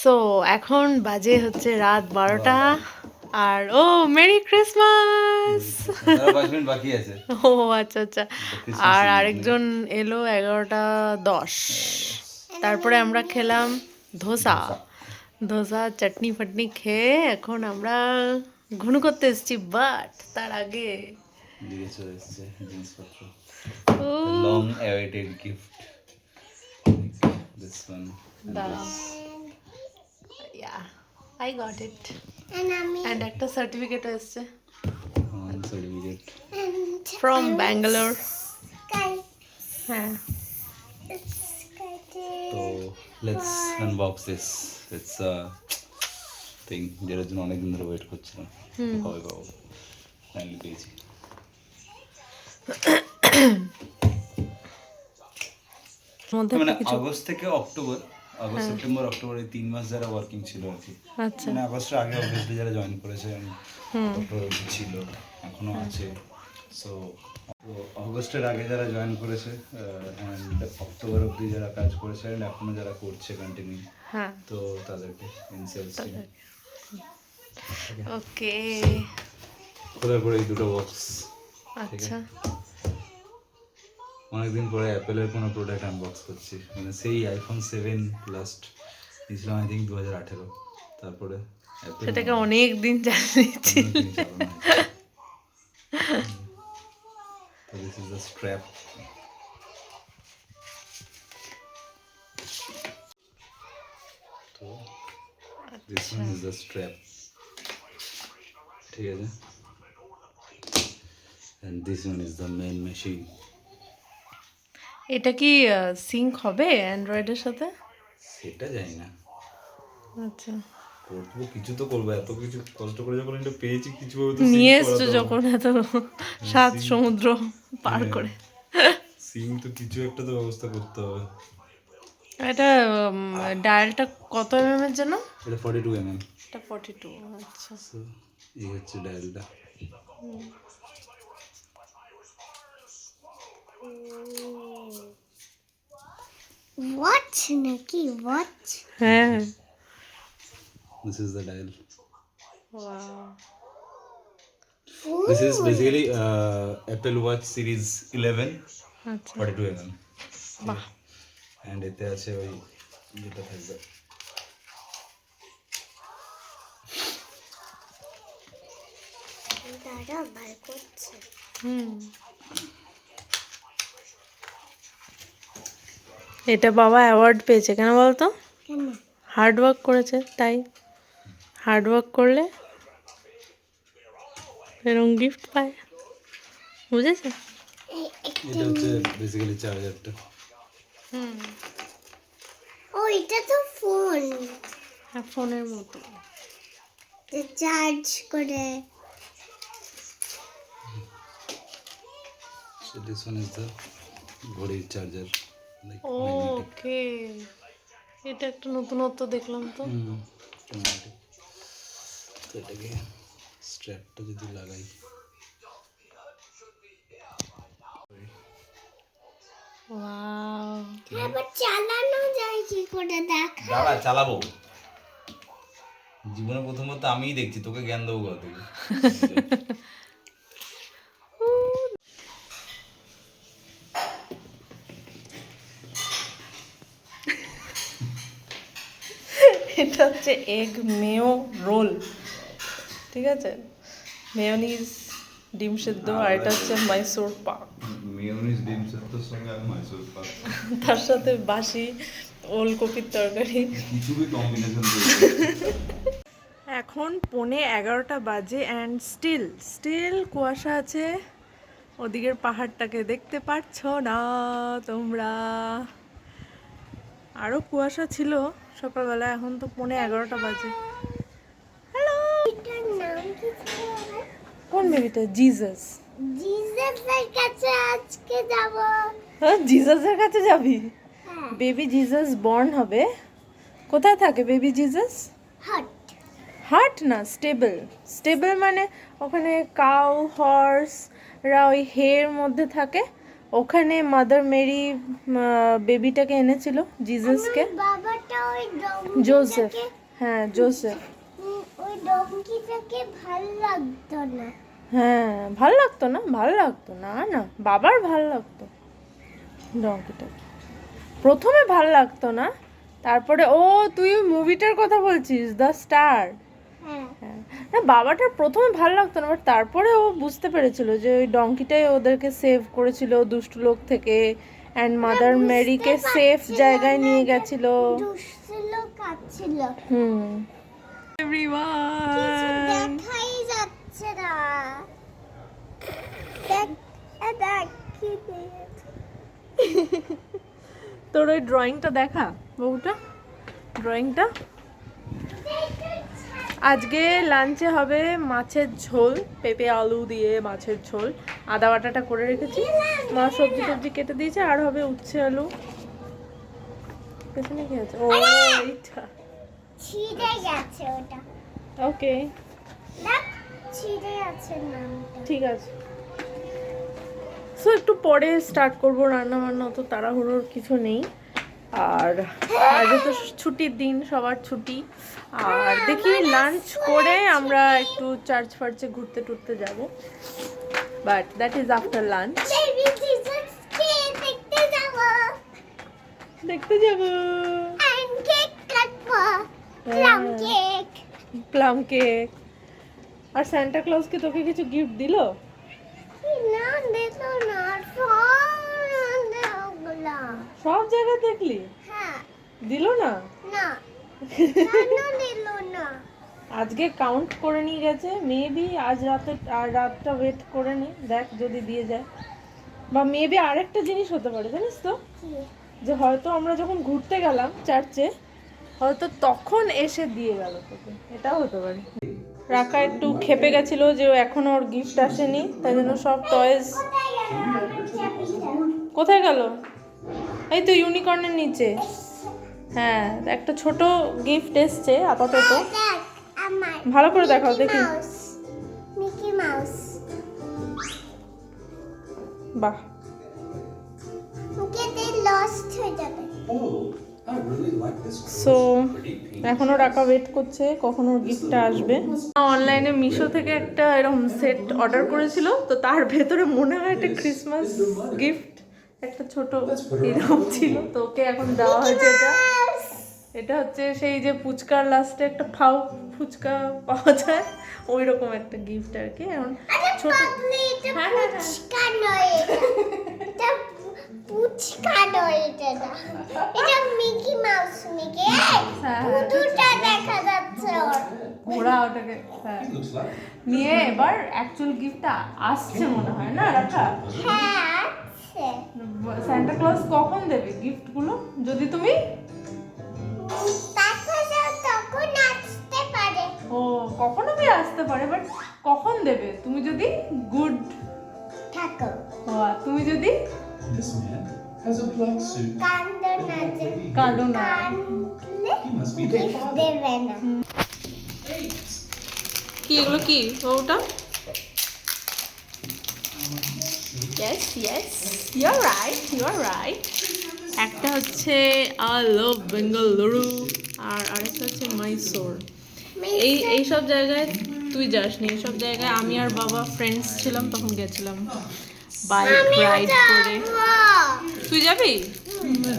So এখন বাজে হচ্ছে রাত 12টা আর ও মেরি ক্রিসমাস। বাকি আছে। ও আচ্ছা আচ্ছা। আর আরেকজন এলো 11টা 10। তারপরে আমরা খেলাম ধোসা ধোসা চাটনি ফাটনি খেয়ে এখন আমরা ঘুনু করতে এসেছি, বাট তার আগে দিকে চলে এসেছে জিনিসপত্র। ও long awaited gift, this one, দাঁড়াও, আই গট ইট। অ্যান্ড একটা সার্টিফিকেটও এসছে সার্টিফিকেট ফ্রম ব্যাঙ্গালোর। হ্যাঁ, তো let's unbox this. It's a thing যেটার জন্য অনেকদিন ধরে ওয়েট করছিলাম, কবে পাবো, ফাইনালি পেয়েছি। মধ্যে মানে একটা কিছু। আগস্ট থেকে অক্টোবর, আগস্ট সেপ্টেম্বর অক্টোবর এই 3 মাস যারা ওয়ার্কিং ছিল আর কি। আচ্ছা মানে আগস্টের আগে অবভিয়াসলি যারা জয়েন করেছে অক্টোবর অবধি ছিল, এখনো আছে। সো আগস্টের আগে যারা জয়েন করেছে অ্যান্ড অক্টোবর অবধি যারা কাজ করেছে অ্যান্ড এখনো যারা করছে কন্টিনিউ, হ্যাঁ তো তাদেরকে ইনসেলস টিম। ওকে খোলার পরে এই দুটো বক্স। আচ্ছা অনেকদিন পরে অ্যাপেলের কোনো প্রোডাক্ট আনবক্স করছি, মানে সেই আইফোন 7 লাস্ট নিয়েছিলাম আই থিঙ্ক 2018। তারপরে অ্যাপেল সেটাকে অনেক দিন চালিয়েছি। So this is the strap. So this one is the strap. ঠিক আছে, and this one is the main machine. এটা কি সিঙ্ক হবে অ্যান্ড্রয়েডের সাথে? সেটা জানি না, আচ্ছা, করবো কিছু তো করবো, এত কিছু কষ্ট করে যখন এটা পেয়েছি কিছু নিয়ে এসছো যখন এত 7 সমুদ্র পার করে। সিং তো কিছু একটা তো ব্যবস্থা করতে হবে। এটা ডায়ালটা কত mm এর জন্য? এটা 42 mm। এটা 42। আচ্ছা সো এই হচ্ছে ডায়ালটা। ওয়াচ নাকি ওয়াচ? হ্যাঁ, This is the dial. Wow This is basically Apple Watch Series 11 আচ্ছা 42 mm. বাহ, And এতে আছে ওই যেটা থাকবে দাদা বার করছে। এটা বাবা অ্যাওয়ার্ড পেয়েছে কেন বলতো? কেন? হার্ড ওয়ার্ক করেছে তাই। হার্ড ওয়ার্ক করলে এরকম গিফট পায়, বুঝেছে? এটা হচ্ছে বেসিক্যালি চার্জারটা। ও এটা তো ফোন, হ্যাঁ ফোনের মতো। চার্জ করে। So this one is the ঘড়ির চার্জার, লাইক ওকে, এটা একটা নতুনত্ব দেখলাম তো। ম্যাগনেটিক। তো এটাকে স্ট্র্যাপটা যদি লাগাই, ওয়াও, আবার চালানো যায় কি করে দেখ। দাঁড়া চালাবো, জীবনে প্রথমত আমিই দেখছি, তোকে জ্ঞান দেবো কত থেকে। এটা হচ্ছে এগ মেয়ো রোল, ঠিক আছে? মেয়োনিজ, ডিম সেদ্ধ, আর এটা হচ্ছে মাইসোর পাক, মেয়োনিজ ডিম সেদ্ধর সঙ্গে আর মাইসুর পাক, তার সাথে বাসি ওলকপির তরকারি। কিছুই কম্বিনেশন এখন 11:15 বাজে অ্যান্ড স্টিল কুয়াশা আছে। ওদিকের পাহাড়টাকে দেখতে পাচ্ছো না তোমরা? আরও কুয়াশা ছিল সকালবেলা, এখন তো 11:15 বাজে। হ্যালো, এটার নাম কি ছিল? কোন বেবিটা? জিজাস। জিসাসের কাছে আজকে যাব। হ্যাঁ, জিজাসের কাছে যাবি? হ্যাঁ, বেবি জিজাস বর্ন হবে। কোথায় থাকে বেবি জিজাস? হট। হার্ট না, স্টেবল মানে ওখানে কাউ হর্সরা ওই হের মধ্যে থাকে, ওখানে মাদার মেরি বেবিটাকে এনেছিল জিজাসকে, বাবাটা ওই জোসেফ, হ্যাঁ জোসেফ। ওই ডঙ্কিটাকে ভাল লাগতো না। হ্যাঁ ভালো লাগতো না, ভালো লাগতো না, না বাবার ভালো লাগতো ডঙ্কিটা, প্রথমে ভালো লাগতো না, তারপরে ও তুই মুভিটার কথা বলছিস, দ্য স্টার। হ্যাঁ হ্যাঁ, না বাবাটার প্রথমে ভালো লাগতো না, বাট তারপরে ও বুঝতে পেরেছিল যে ওই ডঙ্কিটাই ওদেরকে সেভ করেছিল দুষ্ট লোক থেকে, অ্যান্ড মাদার মেরিকে সেফ জায়গায় নিয়ে গেছিল। দুষ্ট লোক ছিল। হুম কিছু এভরিওয়ান, দেখাই যাচ্ছে না। দেখ দেখ কি দিয়েছে। তোর ওই ড্রয়িংটা দেখা বউটা, ড্রয়িংটা। আজকে লাঞ্চে হবে মাছের ঝোল, পেঁপে আলু দিয়ে মাছের ঝোল, আদা বাটাটা করে রেখেছি, মা সবজি টবজি কেটে দিয়েছে, আর হবে উচ্ছে আলু। পেছনে কি আছে? ও এইটা, ছিঁড়ে গেছে ওটা। ওকে দেখ ছিঁড়ে আছে নামটা। ঠিক আছে। সো একটু পরে স্টার্ট করবো রান্না বান্না, অত তাড়াহুড়োর কিছু নেই। আর আজকে তো ছুটির দিন, সবার ছুটি। আর দেখি লাঞ্চ করে আমরা একটু চার্চ ফার্চে ঘুরতে টুরতে যাব, but that is after lunch. Baby জিসাসকে দেখতে যাব। দেখতে যাব এন্ড কেক কাটবো। Plum cake. Plum cake. আর সান্টা ক্লজকে তোকে কিছু গিফট দিলো? না দেখো না ফোন ওগুলা। সব জায়গায় দেখলি, হ্যাঁ দিলো না? না কেন দিল না? আজকে কাউন্ট করে নিয়ে গেছে, মেবি আজ রাতে, আর রাতটা ওয়েট করে নে, দেখ যদি দিয়ে যায়। বা মেবি আরেকটা জিনিস হতে পারে জানিস তো, কি? যে হয়তো আমরা যখন ঘুরতে গেলাম চার্চে, হয়তো তখন এসে দিয়ে গেল তোকে, এটাও হতে পারে। রাকা একটু খেপে গেছিল যে ও এখনো ওর গিফট আসেনি, তাই জন্য সব টয়েস। কোথায় গেল আমার চাবিটা? কোথায় গেল? এই তো ইউনিকর্নের নিচে। হ্যাঁ একটা ছোট গিফট এসছে আপাতত, দেখ আমার ভালো করে দেখাও দেখি। Mickey mouse. বাহ, ওকে তে লস্ট হয়ে যাবে। সো এখনো রাকা ওয়েট করছে কখন ওর গিফটটা আসবে। অনলাইনে মিশো থেকে একটা এরকম সেট অর্ডার করেছিল, তো তার ভেতরে মনে হয় একটা ক্রিসমাস গিফট, একটা ছোট এরকম ছিল, তো ওকে এখন দেওয়া হয়েছে এটা। এটা হচ্ছে সেই যে ফুচকার লাস্টে একটা ফাউ ফুচকা পাওয়া যায়, ওই রকম একটা গিফট আর কি। এখন ছোট, পাগলি এটা হ্যাঁ, হ্যাঁ, হ্যাঁ। ফুচকা নয় এটা ফুচকা নয় এটা না। এটা মিকি মাউস মিকি হ্যাঁ, দুটো দেখা যাচ্ছে ওর। ওরা ওটাকে হ্যাঁ নিয়ে এবার অ্যাকচুয়াল গিফটটা আসছে মনে হয় না রাখা। হ্যাঁ আছে। সান্টা ক্লজ কখন দেবে গিফটগুলো? যদি তুমি তাছাড়া তখন আসতে পারে। ও কখনো भी আসতে পারে, বাট কখন দেবে? তুমি যদি গুড থাকো তুমি যদি This man has a black suit. কান্দো না যে কাঁদো না। কান্দলে He must be their gift father. দেবে না। কি এগুলো কি ওটা? Yes yes you are right, you are right. একটা হচ্ছে আই লাভ বেঙ্গালুরু, আর আরেকটা হচ্ছে মাইসোর। এই সব জায়গায় তুই যাসনি, এইসব জায়গায় আমি আর বাবা ফ্রেন্ডস ছিলাম, তখন গেছিলাম বাইক রাইড করে। তুই যাবি?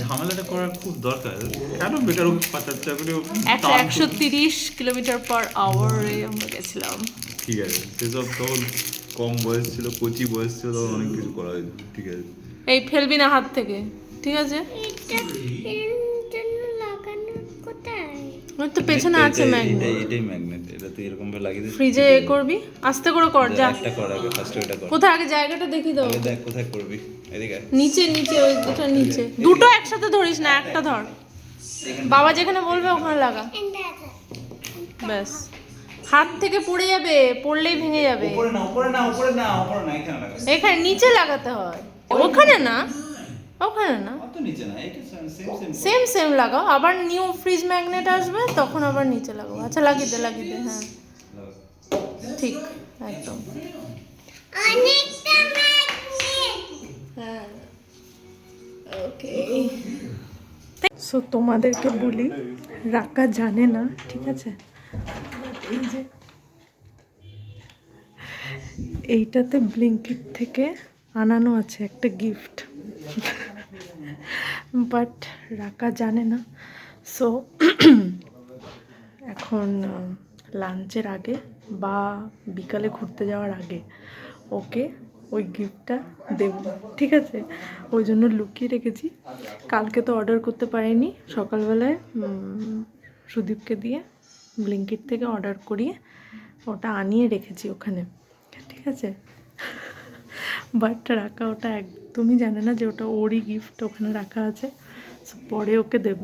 ঝামেলাটা করার খুব দরকার, কেন বেকার পাচাচ্ছা করে 130 কিলোমিটার পার আওয়ারে আমরা গেছিলাম। ঠিক আছে, সেসব তখন কম বয়স ছিল, কচি বয়স ছিল, তখন অনেক কিছু করা হয়েছে। ঠিক আছে, এই ফেলবি না হাত থেকে, ঠিক আছে? এটা এর জন্য লাগানো কোথায়? ওই তো পেছনে আছে ম্যাগনেট। এটাই ম্যাগনেট, এটা তুই এরকম ভাবে লাগিয়ে দিস। ফ্রিজে এ করবি, আস্তে করে কর, যা। একটা কর আগে, ফার্স্ট ওটা কর। কোথায় আগে জায়গাটা দেখি দাও। আগে দেখ কোথায় করবি, এদিকে আয়। নিচে নিচে ওই দুটো নিচে, দুটো একসাথে ধরিস না, একটা ধর। বাবা যেখানে বলবে ওখানে লাগা, দেখো ব্যাস। হাত থেকে পড়ে যাবে, পড়লেই ভেঙে যাবে। উপরে না, উপরে না, উপরে না, উপরে না, এখানে লাগা। এখানে নিচে লাগাতে হয়, ওখানে না, ওখানে না, অত নিচে না, এটা সেম সেম। সেম সেম লাগাও। আবার নিউ ফ্রিজ ম্যাগনেট আসবে, তখন আবার নিচে লাগাবো। আচ্ছা লাগিয়ে দে, লাগিয়ে দে, হ্যাঁ ঠিক একদম। অনেকটা ম্যাগনেট। হ্যাঁ ওকে, সো তোমাদেরকে বলি, রাকা জানে না, ঠিক আছে? এই যে এইটাতে ব্লিঙ্কিট থেকে আনানো আছে একটা গিফট, বাট রাকা জানে না। সো এখন লাঞ্চের আগে বা বিকালে ঘুরতে যাওয়ার আগে ওকে ওই গিফটটা দেব, ঠিক আছে? ওই জন্য লুকিয়ে রেখেছি। কালকে তো অর্ডার করতে পারিনি, সকালবেলায় সুদীপকে দিয়ে ব্লিঙ্কিট থেকে অর্ডার করিয়ে ওটা আনিয়ে রেখেছি ওখানে, ঠিক আছে? বাট রাখা ওটা একদমই জানে না যে ওটা ওরই গিফট ওখানে রাখা আছে। So, পরে ওকে দেব।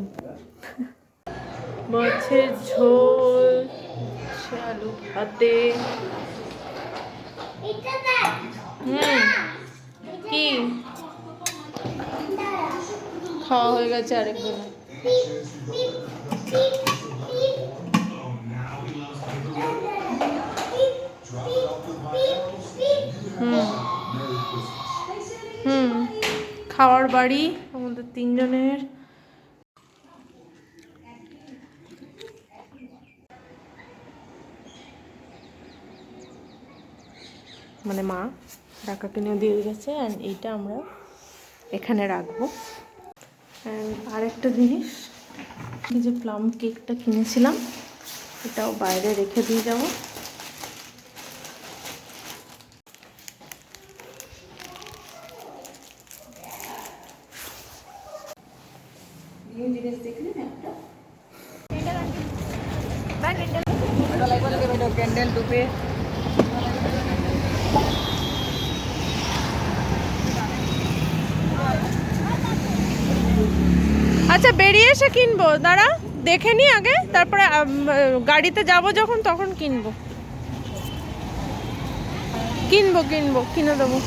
মাছের ঝোল, আলু ভাতে। এটা দেখ কি খাওয়া হয়ে গেছে আরেকজন? খাওয়ার বাড়ি আমাদের তিনজনের। মানে মা টাকা কিনে দিয়ে গেছে, অ্যান্ড এইটা আমরা এখানে রাখবো। অ্যান্ড আরেকটা জিনিস, এই যে প্লাম কেকটা কিনেছিলাম, এটাও বাইরে রেখে দিয়ে যাবো। আচ্ছা, বেরিয়ে এসে কিনবো, দাঁড়া দেখে নি আগে, তারপরে গাড়িতে যাব যখন তখন কিনবো কিনে দেবো।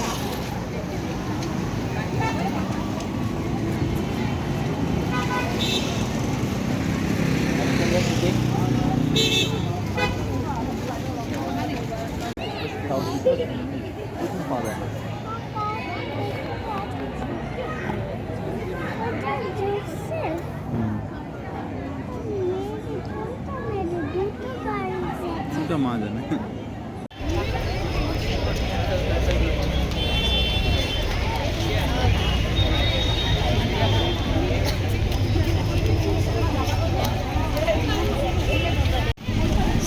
মা জানে।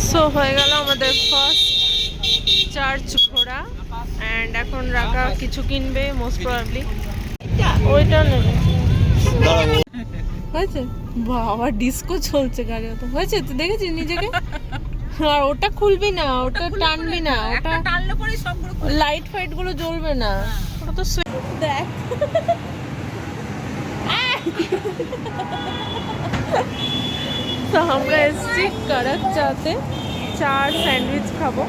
সো হয়ে গেল আমাদের ফার্স্ট চার্চ ঘোরা, অ্যান্ড এখন রাখা কিছু কিনবে মোস্ট প্রবাবলি। ওইটা নেবে, হয়েছে? বাবা ডিস্কো চলছে গাড়ি, তো হয়েছে? তুই দেখেছিস নিজেকে? আর ওটা খুলবি না, ওটা টানবি না, ওটা টানলে পরে সবগুলো লাইট ফাইট গুলো জ্বলবে না, ওটা তো দেখ। তো আমরা এসছি কারাক চাতে, 4 স্যান্ডউইচ খাবো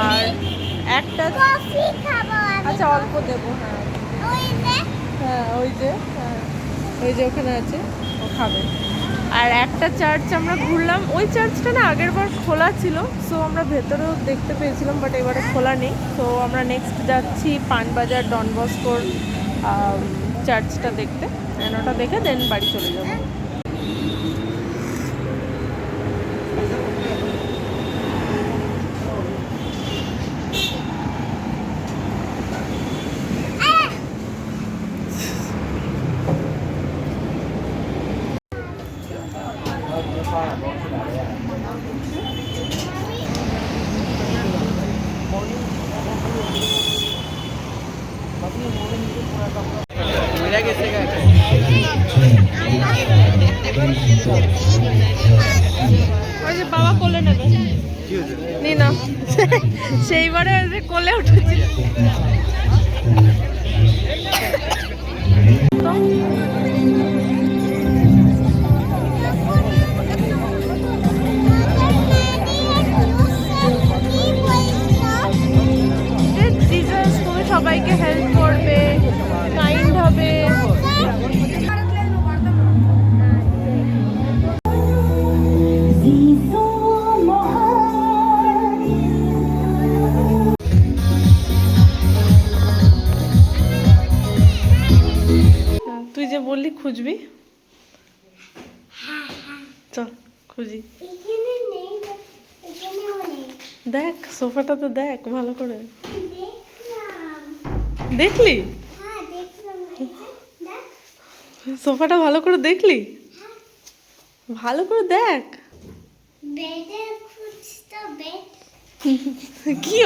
আর একটা কফি খাবো আমি। আচ্ছা অল্প দেবো। হ্যাঁ ওই যে ওখানে আছে, ও খাবে। আর একটা চার্চ আমরা ঘুরলাম, ওই চার্চটা না আগের বার খোলা ছিল, সো আমরা ভেতরেও দেখতে পেয়েছিলাম, বাট এবারে খোলা নেই। তো আমরা নেক্সট যাচ্ছি পানবাজার ডন বস্কোর চার্চটা দেখতে, ওটা দেখে দেন বাড়ি চলে যাবো। ওই যে বাবা কোলে নেবে, নি না সেইবারে যে কোলে উঠেছিল। জিসাস তুমি সবাইকে হেল্প করবে, কাইন্ড হবে। এখানে নেই, এখানেও নেই। দেখ সোফাটাতে দেখ ভালো করে। দেখলাম। দেখলি হ্যাঁ দেখলাম, এই যে, দেখ। সোফাটা ভালো করে দেখলি? ভালো করে দেখ। বেডে খুঁজতো, বেড। কি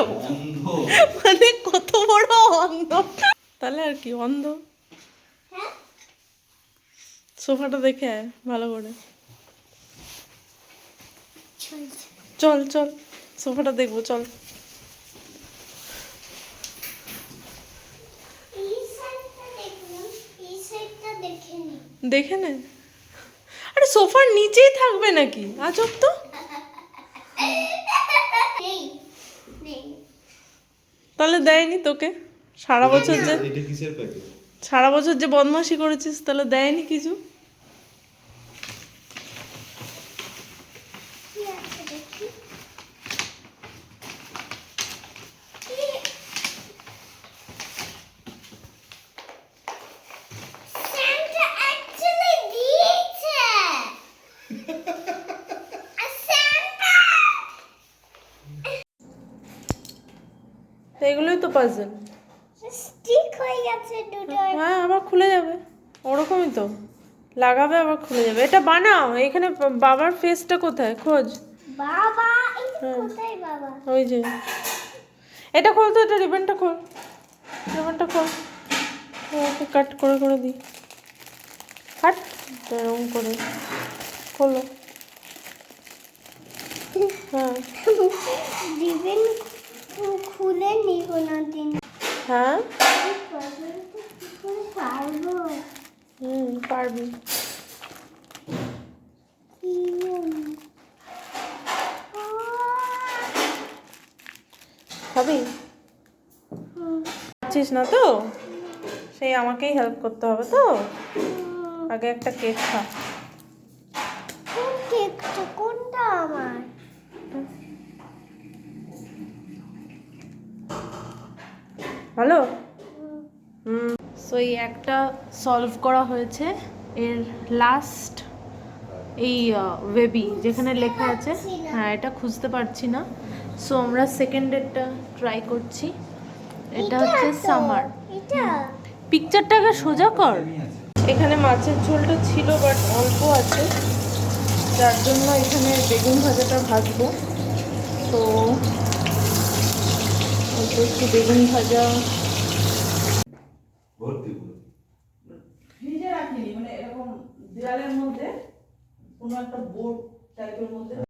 মানে কত বড় অন্ধ, তাহলে আর কি অন্ধ। হ্যাঁ সোফাটা দেখে আয় ভালো করে। চলছে। চল চল সোফাটা দেখবো চল। এই সাইডটা দেখলাম, এই সাইডটা দেখিনি। দেখে নে। আরে সোফার নিচেই থাকবে নাকি, আজব তো। নেই, নেই। তাহলে দেয়নি তোকে সারা বছর যে, এটা কিসের প্যাকেট? সারা বছর যে বদমাশি করেছিস, তাহলে দেয়নি কিছু। কি আছে দেখি। Santa actually দিয়েছে। Santa! তো এগুলোই তো পাজল। Stick হয়ে গেছে দুটো। হ্যাঁ আবার খুলে যাবে, ওরকমই তো লাগাবে আবার খুলে যাবে। এটা বানাও, এখানে বাবার ফেসটা কোথায় খোঁজ। বাবা, এই কোথায় বাবা? ওই যে এটা খোল তো, এটা রিবনটা খোল, রিবনটা খোল। ওকে কাট করে করে দিই, কাট এরকম করে খোলো। হ্যাঁ রিবন খুলে নি কোনোদিন। হ্যাঁ পারবো। পারবি। খাবি? পাচ্ছিস না তো, সেই আমাকেই হেল্প করতে হবে তো। আগে একটা কেক খা। কোন কেকটা, কোনটা আমার? ভালো। সো এই একটা সলভ করা হয়েছে, এর লাস্ট এই বেবি যেখানে লেখা আছে, হ্যাঁ এটা খুঁজতে পারছি না। সো আমরা সেকেন্ড ডেটটা ট্রাই করছি। এটা হচ্ছে সামার। এটা পিকচারটাকে সোজা কর। এখানে মাছের ঝোলটা ছিল বাট অল্প আছে, যার জন্য এখানে বেগুন ভাজাটা ভাজবো। তো একটু বেগুন ভাজা ভর্তি পুরো। ফ্রিজে রাখিনি, মানে এরকম দেওয়ালের মধ্যে কোনো একটা বোর্ড টাইপের মধ্যে